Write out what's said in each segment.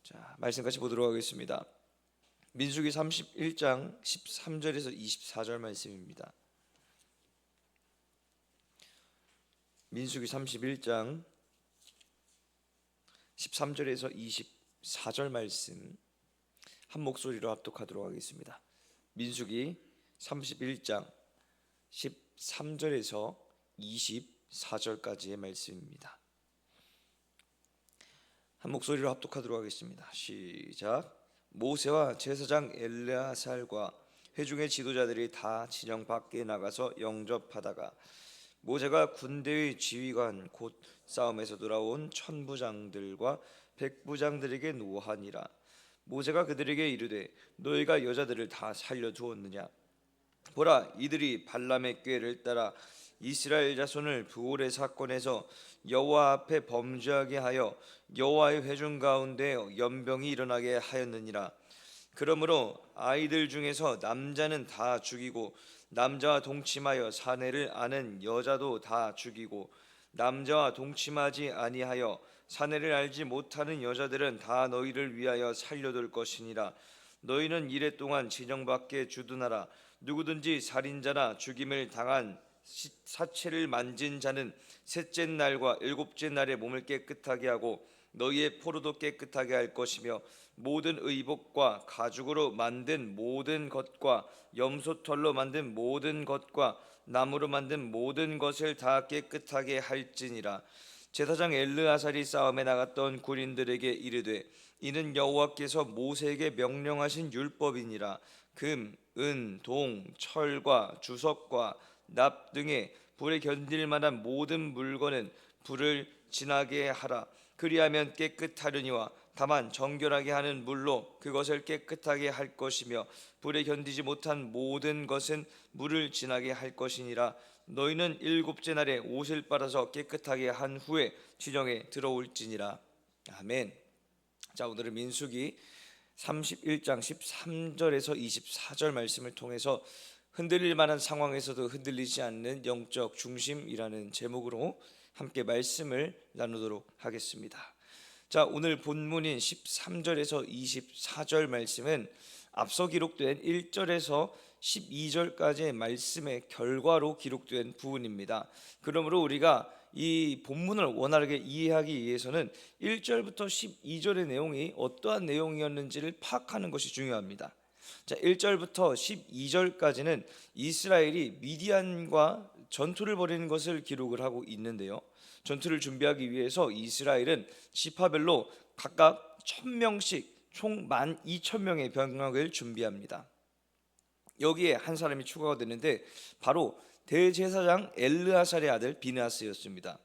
자, 말씀 같이 보도록 하겠습니다. 민수기 31장 13절에서 24절 말씀입니다. 민수기 31장 13절에서 24절 말씀 한 목소리로 합독하도록 하겠습니다. 민수기 31장 13절에서 24절까지의 말씀입니다. 한 목소리로 합독하도록 하겠습니다. 시작. 모세와 제사장 엘르아살과 회중의 지도자들이 다 진영 밖에 나가서 영접하다가 모세가 군대의 지휘관 곧 싸움에서 돌아온 천부장들과 백부장들에게 노하니라. 모세가 그들에게 이르되 너희가 여자들을 다 살려두었느냐? 보라, 이들이 발람의 꾀를 따라 이스라엘 자손을 부올의 사건에서 여호와 앞에 범죄하게 하여 여호와의 회중 가운데 연병이 일어나게 하였느니라. 그러므로 아이들 중에서 남자는 다 죽이고 남자와 동침하여 사내를 아는 여자도 다 죽이고 남자와 동침하지 아니하여 사내를 알지 못하는 여자들은 다 너희를 위하여 살려둘 것이니라. 너희는 이레 동안 진영 밖에 주둔하라. 누구든지 살인자나 죽임을 당한 사체를 만진 자는 셋째 날과 일곱째 날에 몸을 깨끗하게 하고 너희의 포로도 깨끗하게 할 것이며 모든 의복과 가죽으로 만든 모든 것과 염소털로 만든 모든 것과 나무로 만든 모든 것을 다 깨끗하게 할지니라. 제사장 엘르아살이 싸움에 나갔던 군인들에게 이르되 이는 여호와께서 모세에게 명령하신 율법이니라. 금, 은, 동, 철과 주석과 납 등의 불에 견딜 만한 모든 물건은 불을 지나게 하라. 그리하면 깨끗하려니와 다만 정결하게 하는 물로 그것을 깨끗하게 할 것이며 불에 견디지 못한 모든 것은 물을 지나게 할 것이니라. 너희는 일곱째 날에 옷을 빨아서 깨끗하게 한 후에 진영에 들어올지니라. 아멘. 자, 오늘은 민수기 31장 13절에서 24절 말씀을 통해서 흔들릴 만한 상황에서도 흔들리지 않는 영적 중심이라는 제목으로 함께 말씀을 나누도록 하겠습니다. 자, 오늘 본문인 13절에서 24절 말씀은 앞서 기록된 1절에서 12절까지의 말씀의 결과로 기록된 부분입니다. 그러므로 우리가 이 본문을 원활하게 이해하기 위해서는 1절부터 12절의 내용이 어떠한 내용이었는지를 파악하는 것이 중요합니다. 자, 1절부터 12절까지는 이스라엘이 미디안과 전투를 벌이는 것을 기록을 하고 있는데요. 전투를 준비하기 위해서 이스라엘은 지파별로 각각 1000명씩 총 12,000명의 병력을 준비합니다. 여기에 한 사람이 추가가 되는데 바로 대제사장 엘르아살의 아들 비느하스였습니다.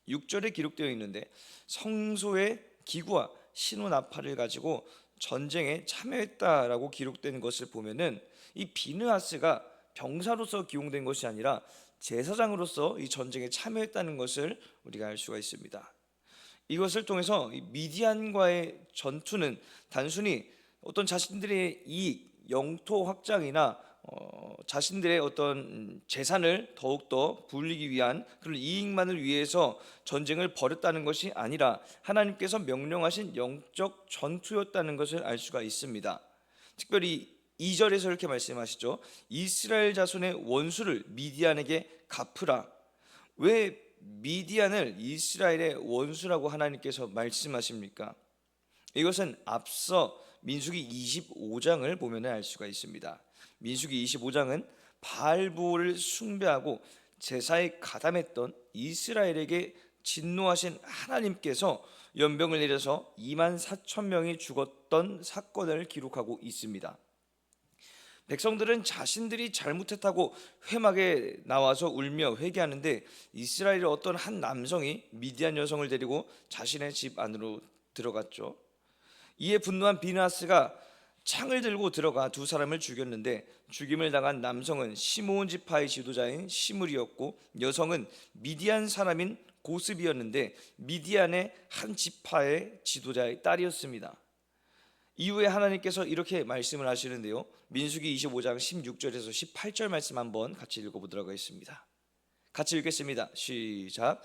6절에 기록되어 있는데 성소의 기구와 신호나팔을 가지고 전쟁에 참여했다라고 기록된 것을 보면은 이 비느하스가 병사로서 기용된 것이 아니라 제사장으로서 이 전쟁에 참여했다는 것을 우리가 알 수가 있습니다. 이것을 통해서 미디안과의 전투는 단순히 어떤 자신들의 이익, 영토 확장이나 자신들의 어떤 재산을 더욱더 불리기 위한 그런 이익만을 위해서 전쟁을 벌였다는 것이 아니라 하나님께서 명령하신 영적 전투였다는 것을 알 수가 있습니다. 특별히 2절에서 이렇게 말씀하시죠. 이스라엘 자손의 원수를 미디안에게 갚으라. 왜 미디안을 이스라엘의 원수라고 하나님께서 말씀하십니까? 이것은 앞서 민수기 25장을 보면 알 수가 있습니다. 민수기 25장은 바알부를 숭배하고 제사에 가담했던 이스라엘에게 진노하신 하나님께서 연병을 내려서 24,000명이 죽었던 사건을 기록하고 있습니다. 백성들은 자신들이 잘못했다고 회막에 나와서 울며 회개하는데 이스라엘의 어떤 한 남성이 미디안 여성을 데리고 자신의 집 안으로 들어갔죠. 이에 분노한 비느하스가 창을 들고 들어가 두 사람을 죽였는데 죽임을 당한 남성은 시므온 지파의 지도자인 시므리였고 여성은 미디안 사람인 고스비였는데 미디안의 한 지파의 지도자의 딸이었습니다. 이후에 하나님께서 이렇게 말씀을 하시는데요. 민수기 25장 16절에서 18절 말씀 한번 같이 읽어보도록 하겠습니다. 같이 읽겠습니다. 시작.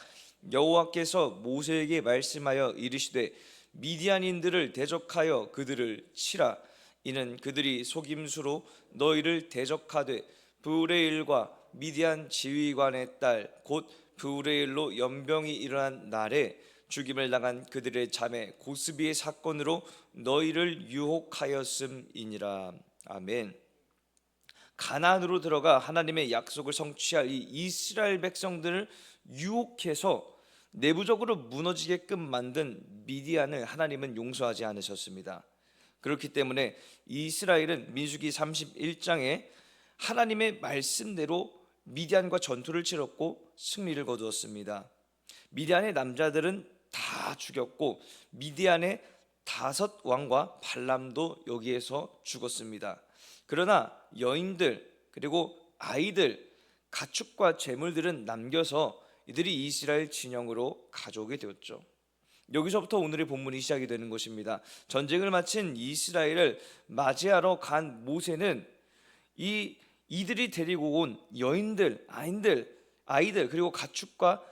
여호와께서 모세에게 말씀하여 이르시되 미디안인들을 대적하여 그들을 치라. 이는 그들이 속임수로 너희를 대적하되 브우레일과 미디안 지휘관의 딸 곧 브우레일로 연병이 일어난 날에 죽임을 당한 그들의 자매 고스비의 사건으로 너희를 유혹하였음이니라. 아멘. 가나안으로 들어가 하나님의 약속을 성취할 이 이스라엘 백성들을 유혹해서 내부적으로 무너지게끔 만든 미디안을 하나님은 용서하지 않으셨습니다. 그렇기 때문에 이스라엘은 민수기 31장에 하나님의 말씀대로 미디안과 전투를 치렀고 승리를 거두었습니다. 미디안의 남자들은 다 죽였고 미디안의 5 왕과 발람도 여기에서 죽었습니다. 그러나 여인들 그리고 아이들, 가축과 재물들은 남겨서 이들이 이스라엘 진영으로 가져오게 되었죠. 여기서부터 오늘의 본문이 시작이 되는 것입니다. 전쟁을 마친 이스라엘을 맞이하러 간 모세는 이들이 데리고 온 여인들, 아이들 그리고 가축과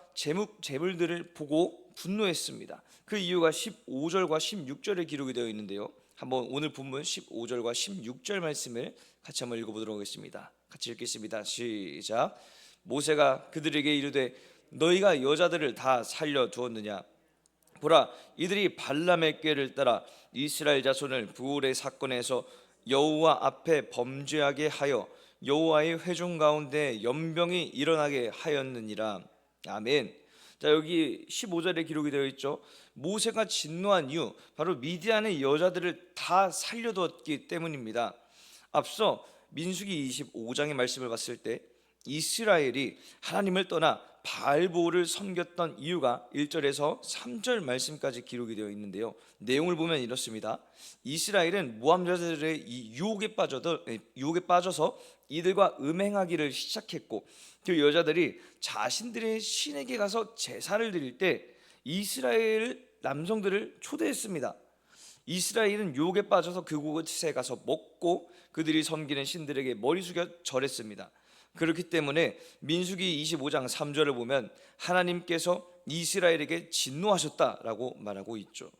재물들을 보고 분노했습니다. 그 이유가 15절과 16절에 기록이 되어 있는데요. 한번 오늘 본문 15절과 16절 말씀을 같이 한번 읽어보도록 하겠습니다. 같이 읽겠습니다. 시작. 모세가 그들에게 이르되 너희가 여자들을 다 살려두었느냐? 보라, 이들이 발람의 꾀를 따라 이스라엘 자손을 부울의 사건에서 여호와 앞에 범죄하게 하여 여호와의 회중 가운데 연병이 일어나게 하였느니라. 아멘. 자, 여기 15절에 기록이 되어 있죠. 모세가 진노한 이유, 바로 미디안의 여자들을 다 살려두었기 때문입니다. 앞서 민수기 25장의 말씀을 봤을 때 이스라엘이 하나님을 떠나 바알보를 섬겼던 이유가 1절에서 3절 말씀까지 기록이 되어 있는데요. 내용을 보면 이렇습니다. 이스라엘은 모압 여자들의 이 유혹에 빠져서 이들과 음행하기를 시작했고, 그 여자들이 자신들의 신에게 가서 제사를 드릴 때 이스라엘 남성들을 초대했습니다. 이스라엘은 유혹에 빠져서 그곳에 가서 먹고 그들이 섬기는 신들에게 머리 숙여 절했습니다. 그렇기 때문에 민수기 25장 3절을 보면 하나님께서 이스라엘에게 진노하셨다라고 말하고 있죠.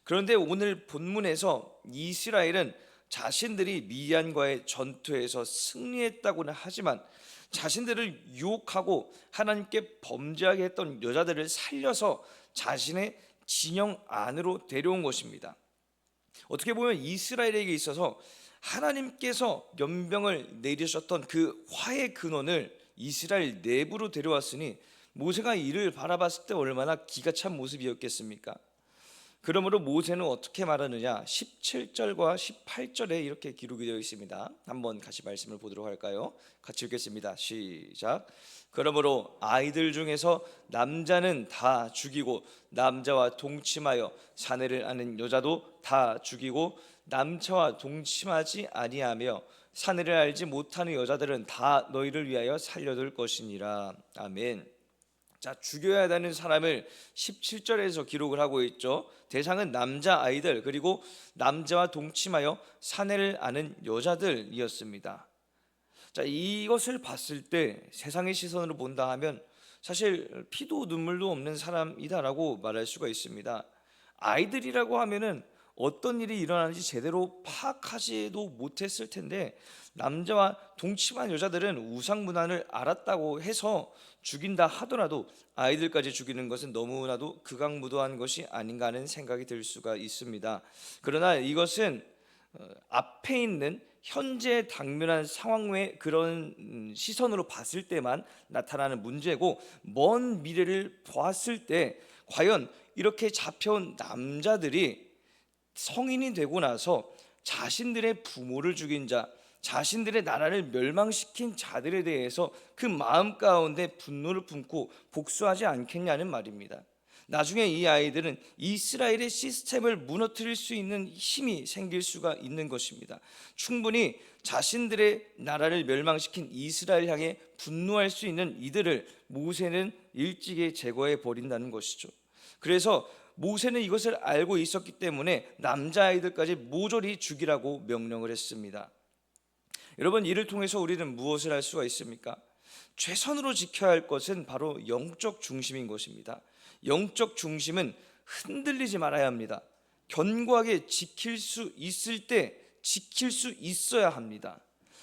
그런데 오늘 본문에서 이스라엘은 자신들이 미디안과의 전투에서 승리했다고는 하지만 자신들을 유혹하고 하나님께 범죄하게 했던 여자들을 살려서 자신의 진영 안으로 데려온 것입니다. 어떻게 보면 이스라엘에게 있어서 하나님께서 연병을 내리셨던 그 화의 근원을 이스라엘 내부로 데려왔으니 모세가 이를 바라봤을 때 얼마나 기가 찬 모습이었겠습니까? 그러므로 모세는 어떻게 말하느냐? 17절과 18절에 이렇게 기록이 되어 있습니다. 한번 같이 말씀을 보도록 할까요? 같이 읽겠습니다. 시작. 그러므로 아이들 중에서 남자는 다 죽이고 남자와 동침하여 사내를 아는 여자도 다 죽이고 남자와 동침하지 아니하며 사내를 알지 못하는 여자들은 다 너희를 위하여 살려둘 것이니라. 아멘. 자, 죽여야 되는 사람을 17절에서 기록을 하고 있죠. 대상은 남자 아이들 그리고 남자와 동침하여 사내를 아는 여자들이었습니다. 자, 이것을 봤을 때 세상의 시선으로 본다 하면 사실 피도 눈물도 없는 사람이다라고 말할 수가 있습니다. 아이들이라고 하면은 어떤 일이 일어나는지 제대로 파악하지도 못했을 텐데 남자와 동침한 여자들은 우상 문화를 알았다고 해서 죽인다 하더라도 아이들까지 죽이는 것은 너무나도 극악무도한 것이 아닌가 하는 생각이 들 수가 있습니다. 그러나 이것은 앞에 있는 현재 당면한 상황 외 그런 시선으로 봤을 때만 나타나는 문제고, 먼 미래를 보았을 때 과연 이렇게 잡혀온 남자들이 성인이 되고 나서 자신들의 부모를 죽인 자, 자신들의 나라를 멸망시킨 자들에 대해서 그 마음 가운데 분노를 품고 복수하지 않겠냐는 말입니다. 나중에 이 아이들은 이스라엘의 시스템을 무너뜨릴 수 있는 힘이 생길 수가 있는 것입니다. 충분히 자신들의 나라를 멸망시킨 이스라엘 향해 분노할 수 있는 이들을 모세는 일찍이 제거해 버린다는 것이죠. 그래서 모세는 이것을 알고 있었기 때문에 남자아이들까지 모조리 죽이라고 명령을 했습니다. 여러분, 이를 통해서 우리는 무엇을 할 수가 있습니까? 최선으로 지켜야 할 것은 바로 영적 중심인 것입니다. 영적 중심은 흔들리지 말아야 합니다. 견고하게 지킬 수 있을 때 지킬 수 있어야 합니다.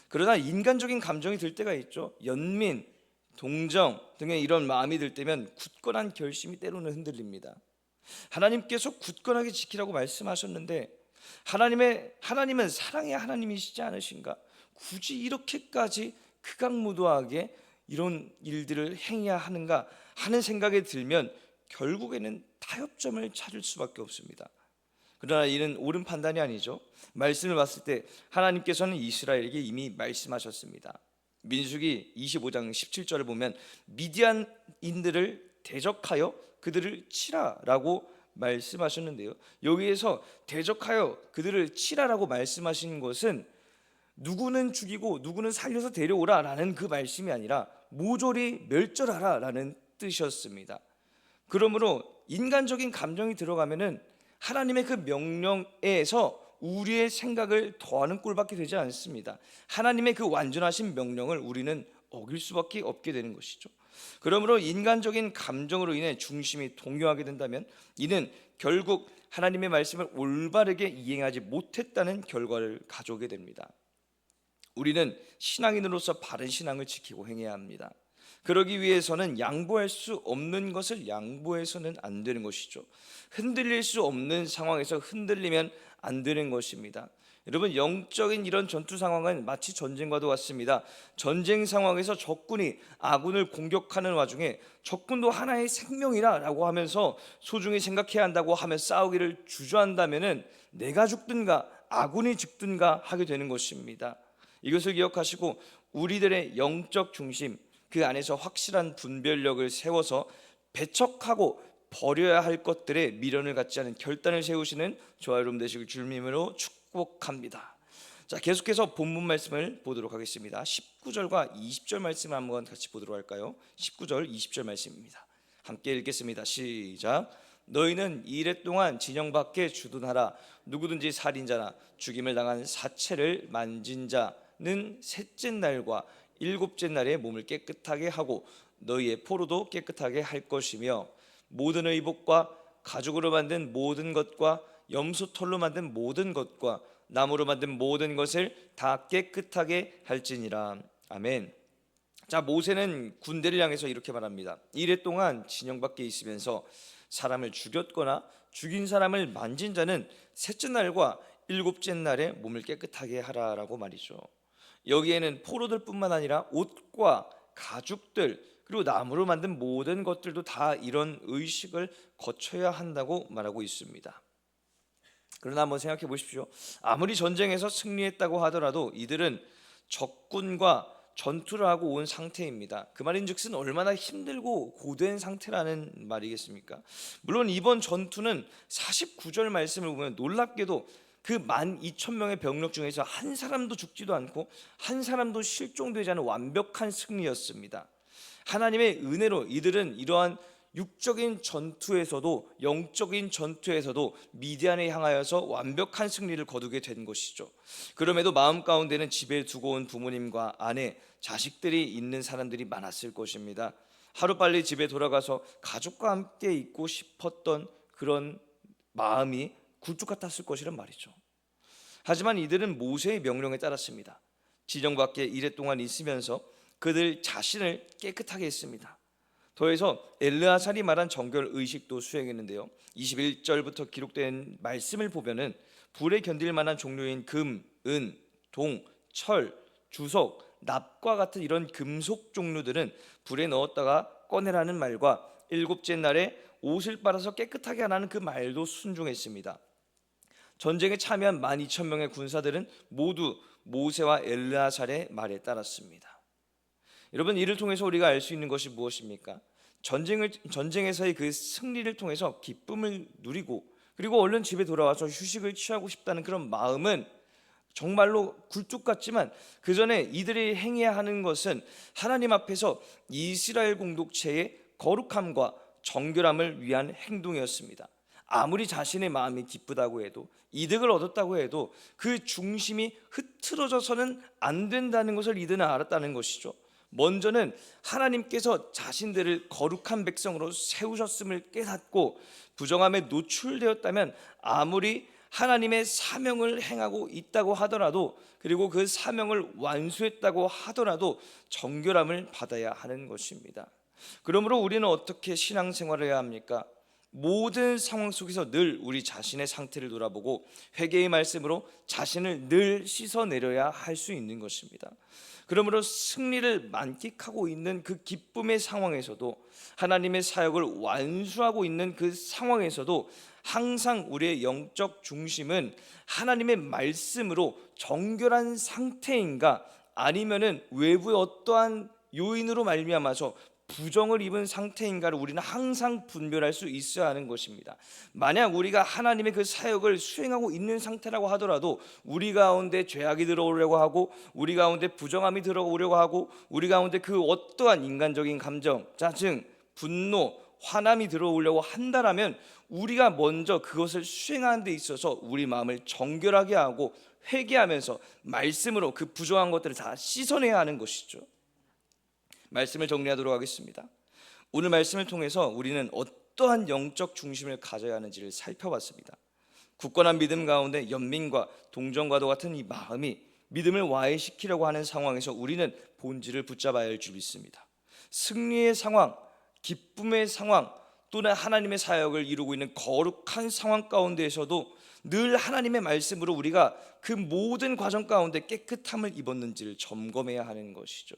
그러나 인간적인 감정이 들 때가 있죠. 연민, 동정 등의 이런 마음이 들 때면 굳건한 결심이 때로는 흔들립니다. 하나님께서 굳건하게 지키라고 말씀하셨는데 하나님은 사랑의 하나님이시지 않으신가? 굳이 이렇게까지 극악무도하게 이런 일들을 행해야 하는가 하는 생각이 들면 결국에는 타협점을 찾을 수밖에 없습니다. 그러나 이는 옳은 판단이 아니죠. 말씀을 봤을 때 하나님께서는 이스라엘에게 이미 말씀하셨습니다. 민수기 25장 17절을 보면 미디안인들을 대적하여 그들을 치라라고 말씀하셨는데요, 여기에서 대적하여 그들을 치라라고 말씀하신 것은 누구는 죽이고 누구는 살려서 데려오라라는 그 말씀이 아니라 모조리 멸절하라라는 뜻이었습니다. 그러므로 인간적인 감정이 들어가면은 하나님의 그 명령에서 우리의 생각을 더하는 꼴밖에 되지 않습니다. 하나님의 그 완전하신 명령을 우리는 어길 수밖에 없게 되는 것이죠. 그러므로 인간적인 감정으로 인해 중심이 동요하게 된다면 이는 결국 하나님의 말씀을 올바르게 이행하지 못했다는 결과를 가져오게 됩니다. 우리는 신앙인으로서 바른 신앙을 지키고 행해야 합니다. 그러기 위해서는 양보할 수 없는 것을 양보해서는 안 되는 것이죠. 흔들릴 수 없는 상황에서 흔들리면 안 되는 것입니다. 여러분, 영적인 이런 전투 상황은 마치 전쟁과도 같습니다. 전쟁 상황에서 적군이 아군을 공격하는 와중에 적군도 하나의 생명이라고 하면서 소중히 생각해야 한다고 하며 싸우기를 주저한다면은 내가 죽든가 아군이 죽든가 하게 되는 것입니다. 이것을 기억하시고 우리들의 영적 중심, 그 안에서 확실한 분별력을 세워서 배척하고 버려야 할 것들에 미련을 갖지 않은 결단을 세우시는 저와 여러분 되시길 주님으로 축복합니다. 자, 계속해서 본문 말씀을 보도록 하겠습니다. 19절과 20절 말씀을 한번 같이 보도록 할까요? 19절 20절 말씀입니다. 함께 읽겠습니다. 시작. 너희는 이레 동안 진영 밖에 주둔하라. 누구든지 살인자나 죽임을 당한 사체를 만진 자는 셋째 날과 일곱째 날에 몸을 깨끗하게 하고 너희의 포로도 깨끗하게 할 것이며 모든 의복과 가죽으로 만든 모든 것과 염소털로 만든 모든 것과 나무로 만든 모든 것을 다 깨끗하게 할지니라. 아멘. 자, 모세는 군대를 향해서 이렇게 말합니다. 이레 동안 진영 밖에 있으면서 사람을 죽였거나 죽인 사람을 만진 자는 셋째 날과 일곱째 날에 몸을 깨끗하게 하라라고 말이죠. 여기에는 포로들 뿐만 아니라 옷과 가죽들 그리고 나무로 만든 모든 것들도 다 이런 의식을 거쳐야 한다고 말하고 있습니다. 그러나 한번 생각해 보십시오. 아무리 전쟁에서 승리했다고 하더라도 이들은 적군과 전투를 하고 온 상태입니다. 그 말인즉슨 얼마나 힘들고 고된 상태라는 말이겠습니까? 물론 이번 전투는 49절 말씀을 보면 놀랍게도 그 12,000명의 병력 중에서 한 사람도 죽지도 않고 한 사람도 실종되지 않은 완벽한 승리였습니다. 하나님의 은혜로 이들은 이러한 육적인 전투에서도 영적인 전투에서도 미디안에 향하여서 완벽한 승리를 거두게 된 것이죠. 그럼에도 마음 가운데는 집에 두고 온 부모님과 아내, 자식들이 있는 사람들이 많았을 것입니다. 하루빨리 집에 돌아가서 가족과 함께 있고 싶었던 그런 마음이 굴뚝 같았을 것이란 말이죠. 하지만 이들은 모세의 명령에 따랐습니다. 진영 밖에 이레 동안 있으면서 그들 자신을 깨끗하게 했습니다. 더해서 엘르아살이 말한 정결 의식도 수행했는데요, 21절부터 기록된 말씀을 보면은 불에 견딜 만한 종류인 금, 은, 동, 철, 주석, 납과 같은 이런 금속 종류들은 불에 넣었다가 꺼내라는 말과 일곱째 날에 옷을 빨아서 깨끗하게 하라는 그 말도 순종했습니다. 전쟁에 참여한 12,000명의 군사들은 모두 모세와 엘르아살의 말에 따랐습니다. 여러분, 이를 통해서 우리가 알 수 있는 것이 무엇입니까? 전쟁에서의 그 승리를 통해서 기쁨을 누리고 그리고 얼른 집에 돌아와서 휴식을 취하고 싶다는 그런 마음은 정말로 굴뚝 같지만 그 전에 이들이 행해야 하는 것은 하나님 앞에서 이스라엘 공동체의 거룩함과 정결함을 위한 행동이었습니다. 아무리 자신의 마음이 기쁘다고 해도 이득을 얻었다고 해도 그 중심이 흐트러져서는 안 된다는 것을 이들은 알았다는 것이죠. 먼저는 하나님께서 자신들을 거룩한 백성으로 세우셨음을 깨닫고 부정함에 노출되었다면 아무리 하나님의 사명을 행하고 있다고 하더라도, 그리고 그 사명을 완수했다고 하더라도 정결함을 받아야 하는 것입니다. 그러므로 우리는 어떻게 신앙생활을 해야 합니까? 모든 상황 속에서 늘 우리 자신의 상태를 돌아보고 회개의 말씀으로 자신을 늘 씻어내려야 할 수 있는 것입니다. 그러므로 승리를 만끽하고 있는 그 기쁨의 상황에서도, 하나님의 사역을 완수하고 있는 그 상황에서도 항상 우리의 영적 중심은 하나님의 말씀으로 정결한 상태인가, 아니면은 외부의 어떠한 요인으로 말미암아서 부정을 입은 상태인가를 우리는 항상 분별할 수 있어야 하는 것입니다. 만약 우리가 하나님의 그 사역을 수행하고 있는 상태라고 하더라도 우리 가운데 죄악이 들어오려고 하고, 우리 가운데 부정함이 들어오려고 하고, 우리 가운데 그 어떠한 인간적인 감정, 짜증, 분노, 화남이 들어오려고 한다라면 우리가 먼저 그것을 수행하는 데 있어서 우리 마음을 정결하게 하고 회개하면서 말씀으로 그 부정한 것들을 다 씻어내야 하는 것이죠. 말씀을 정리하도록 하겠습니다. 오늘 말씀을 통해서 우리는 어떠한 영적 중심을 가져야 하는지를 살펴봤습니다. 굳건한 믿음 가운데 연민과 동정과도 같은 이 마음이 믿음을 와해시키려고 하는 상황에서 우리는 본질을 붙잡아야 할 줄 믿습니다. 승리의 상황, 기쁨의 상황, 또는 하나님의 사역을 이루고 있는 거룩한 상황 가운데에서도 늘 하나님의 말씀으로 우리가 그 모든 과정 가운데 깨끗함을 입었는지를 점검해야 하는 것이죠.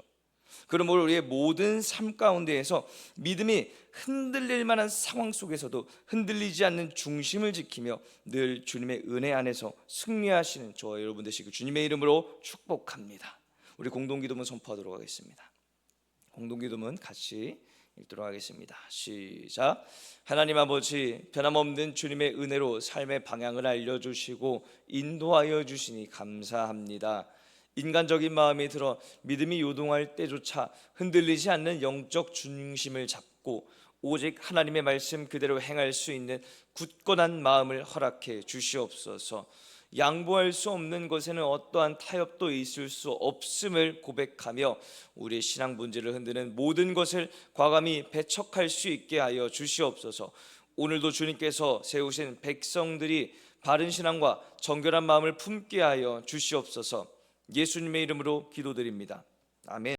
그러므로 우리의 모든 삶 가운데에서 믿음이 흔들릴 만한 상황 속에서도 흔들리지 않는 중심을 지키며 늘 주님의 은혜 안에서 승리하시는 저와 여러분 되시길 주님의 이름으로 축복합니다. 우리 공동기도문 선포하도록 하겠습니다. 공동기도문 같이 읽도록 하겠습니다. 시작. 하나님 아버지, 변함없는 주님의 은혜로 삶의 방향을 알려주시고 인도하여 주시니 감사합니다. 인간적인 마음이 들어 믿음이 요동할 때조차 흔들리지 않는 영적 중심을 잡고 오직 하나님의 말씀 그대로 행할 수 있는 굳건한 마음을 허락해 주시옵소서. 양보할 수 없는 것에는 어떠한 타협도 있을 수 없음을 고백하며 우리의 신앙 본질을 흔드는 모든 것을 과감히 배척할 수 있게 하여 주시옵소서. 오늘도 주님께서 세우신 백성들이 바른 신앙과 정결한 마음을 품게 하여 주시옵소서. 예수님의 이름으로 기도드립니다. 아멘.